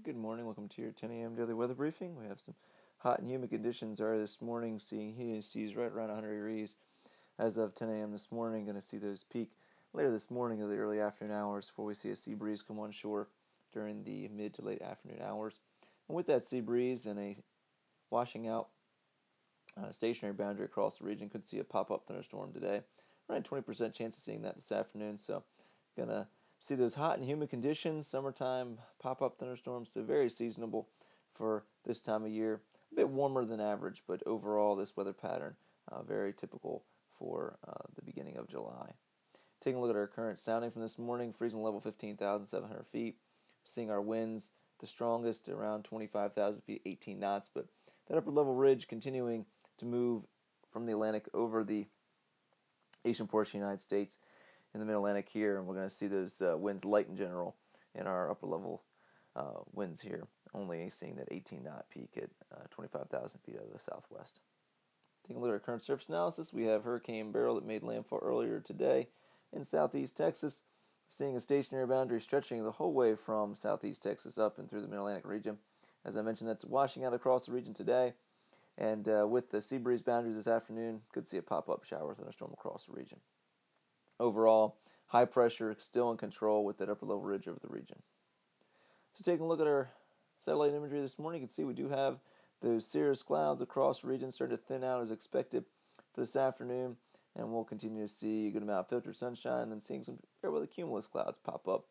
Good morning. Welcome to your 10 a.m. daily weather briefing. We have some hot and humid conditions are this morning, seeing humidities right around 100 degrees as of 10 a.m. this morning. Going to see those peak later this morning or the early afternoon hours before we see a sea breeze come on shore during the mid to late afternoon hours. And with that sea breeze and a washing out stationary boundary across the region, could see a pop-up thunderstorm today. Around 20% chance of seeing that this afternoon. So gonna see those hot and humid conditions, summertime pop-up thunderstorms, so very seasonable for this time of year. A bit warmer than average, but overall this weather pattern very typical for the beginning of July. Taking a look at our current sounding from this morning, freezing level 15,700 feet. Seeing our winds the strongest around 25,000 feet, 18 knots, but that upper level ridge continuing to move from the Atlantic over the eastern portion of the United States in the mid-Atlantic here, and we're going to see those winds light in general in our upper level winds here, only seeing that 18 knot peak at 25,000 feet out of the southwest. Taking a look at our current surface analysis, we have Hurricane Beryl that made landfall earlier today in southeast Texas, seeing a stationary boundary stretching the whole way from southeast Texas up and through the mid-Atlantic region. As I mentioned, that's washing out across the region today, and with the sea breeze boundaries this afternoon, could see a pop-up shower thunderstorm across the region. Overall, high pressure still in control with that upper level ridge over the region. So taking a look at our satellite imagery this morning, you can see we do have those cirrus clouds across the region starting to thin out as expected for this afternoon, and we'll continue to see a good amount of filtered sunshine and then seeing some fair weather cumulus clouds pop up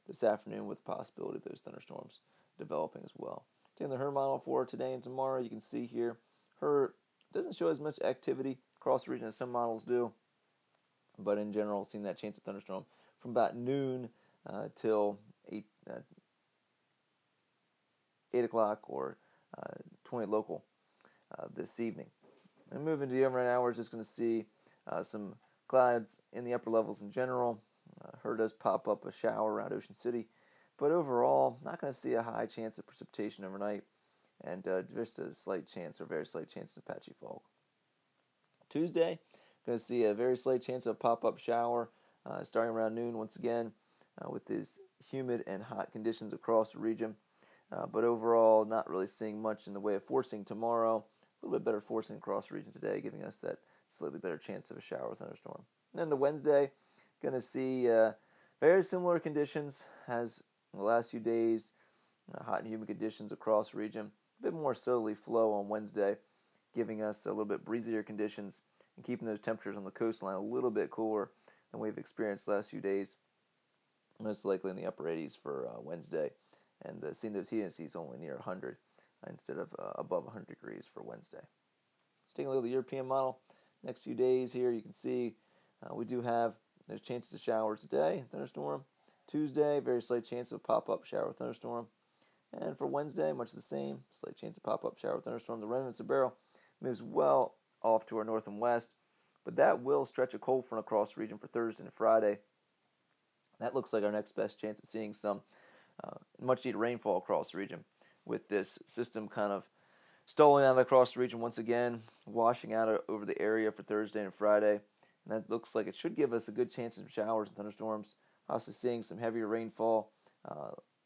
this afternoon with the possibility of those thunderstorms developing as well. Taking the HER model for today and tomorrow, you can see here HER doesn't show as much activity across the region as some models do, but in general, seeing that chance of thunderstorm from about noon till 8 o'clock or 20 local this evening. And moving to the overnight hours, just going to see some clouds in the upper levels in general. HER does pop up a shower around Ocean City, but overall, not going to see a high chance of precipitation overnight, and just a slight chance or very slight chance of patchy fog. Tuesday, going to see a very slight chance of a pop-up shower starting around noon once again with these humid and hot conditions across the region. But overall, not really seeing much in the way of forcing tomorrow. A little bit better forcing across the region today, giving us that slightly better chance of a shower thunderstorm. And then the Wednesday, going to see very similar conditions as in the last few days. Hot and humid conditions across the region. A bit more southerly flow on Wednesday, giving us a little bit breezier conditions and keeping those temperatures on the coastline a little bit cooler than we've experienced the last few days. Most likely in the upper 80s for Wednesday, and seeing those heat indices only near 100 instead of above 100 degrees for Wednesday. So taking a look at the European model, next few days here, you can see we do have those chances of showers today, thunderstorm. Tuesday, very slight chance of pop-up shower thunderstorm. And for Wednesday, much the same, slight chance of pop-up shower thunderstorm. The remnants of Beryl moves well off to our north and west, but that will stretch a cold front across the region for Thursday and Friday. That looks like our next best chance of seeing some much needed rainfall across the region, with this system kind of stalling out across the region once again, washing out over the area for Thursday and Friday. And that looks like it should give us a good chance of showers and thunderstorms. Also seeing some heavier rainfall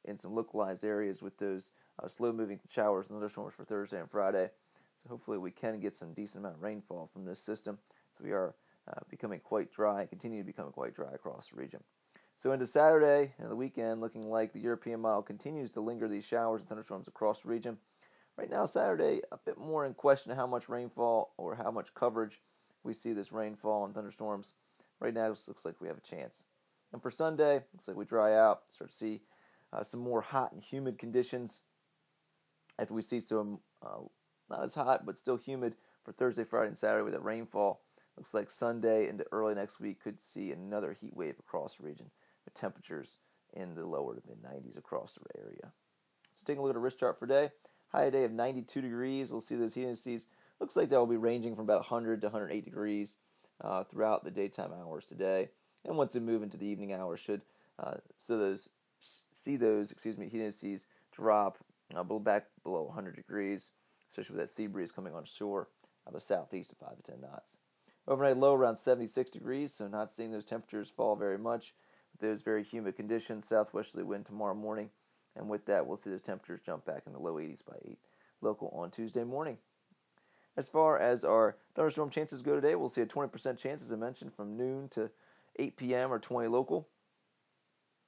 in some localized areas with those slow-moving showers and thunderstorms for Thursday and Friday. So hopefully we can get some decent amount of rainfall from this system. So we are becoming quite dry, continue to become quite dry across the region. So into Saturday and the weekend, looking like the European model continues to linger these showers and thunderstorms across the region. Right now, Saturday, a bit more in question of how much rainfall or how much coverage we see this rainfall and thunderstorms. Right now, it looks like we have a chance. And for Sunday, looks like we dry out, start to see some more hot and humid conditions after we see some not as hot, but still humid for Thursday, Friday, and Saturday with that rainfall. Looks like Sunday into early next week could see another heat wave across the region with temperatures in the lower to mid-90s across the area. So taking a look at a risk chart for today. High today of 92 degrees. We'll see those heat indices. Looks like that will be ranging from about 100 to 108 degrees throughout the daytime hours today. And once we move into the evening hours, should see those heat indices drop back below 100 degrees, especially with that sea breeze coming on shore out of the southeast of 5 to 10 knots. Overnight low around 76 degrees, so not seeing those temperatures fall very much with those very humid conditions. Southwesterly wind tomorrow morning And with that, we'll see those temperatures jump back in the low 80s by 8 local on Tuesday morning. As far as our thunderstorm chances go today, we'll see a 20% chance, as I mentioned, from noon to 8 p.m. or 20 local.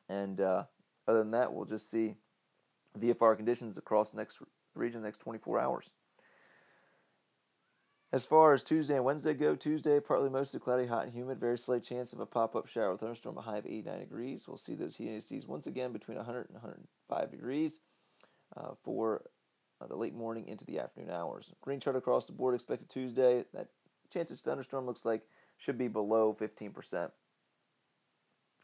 And other than that, we'll just see VFR conditions across the next region the next 24 hours. As far as Tuesday and Wednesday go, Tuesday, partly mostly cloudy, hot and humid, very slight chance of a pop-up shower with thunderstorm, a high of 89 degrees. We'll see those heat indices once again between 100 and 105 degrees for the late morning into the afternoon hours. Green chart across the board expected Tuesday. That chance of thunderstorm looks like should be below 15%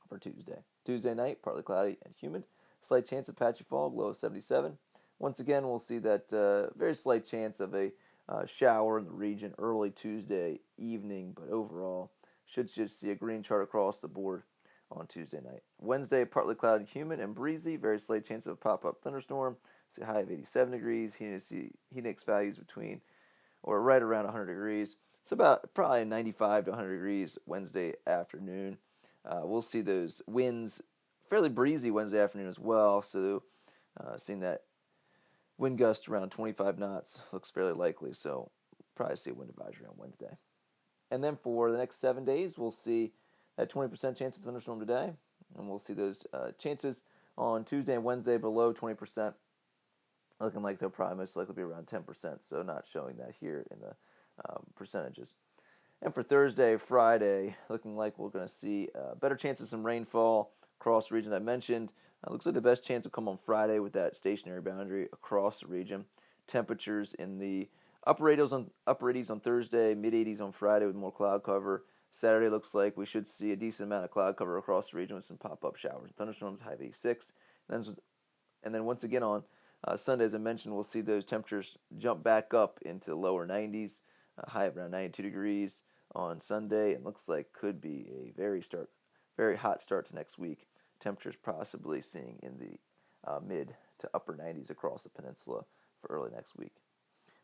for Tuesday. Tuesday night, partly cloudy and humid. Slight chance of patchy fog, low of 77. Once again, we'll see that very slight chance of a shower in the region early Tuesday evening, but overall should just see a green chart across the board on Tuesday night. Wednesday, partly cloudy, humid, and breezy. Very slight chance of a pop-up thunderstorm. See a high of 87 degrees. Heat index values between or right around 100 degrees. It's about probably 95 to 100 degrees Wednesday afternoon. We'll see those winds fairly breezy Wednesday afternoon as well. So seeing that wind gust around 25 knots looks fairly likely. So probably see a wind advisory on Wednesday. And then for the next 7 days, we'll see that 20% chance of thunderstorm today. And we'll see those chances on Tuesday and Wednesday below 20%. Looking like they'll probably most likely be around 10%. So not showing that here in the percentages. And for Thursday, Friday, looking like we're going to see better chances of some rainfall across the region I mentioned. Looks like the best chance will come on Friday with that stationary boundary across the region. Temperatures in the upper 80s on Thursday, mid 80s on Friday with more cloud cover. Saturday looks like we should see a decent amount of cloud cover across the region with some pop-up showers and thunderstorms, high of 86. And then once again on Sunday, as I mentioned, we'll see those temperatures jump back up into the lower 90s, high of around 92 degrees on Sunday, and looks like could be a very hot start to next week. Temperatures possibly seeing in the mid to upper 90s across the peninsula for early next week.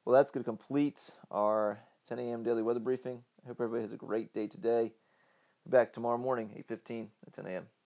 Well, that's going to complete our 10 a.m. daily weather briefing. I hope everybody has a great day today. Be back tomorrow morning, 8:15 at 10 a.m.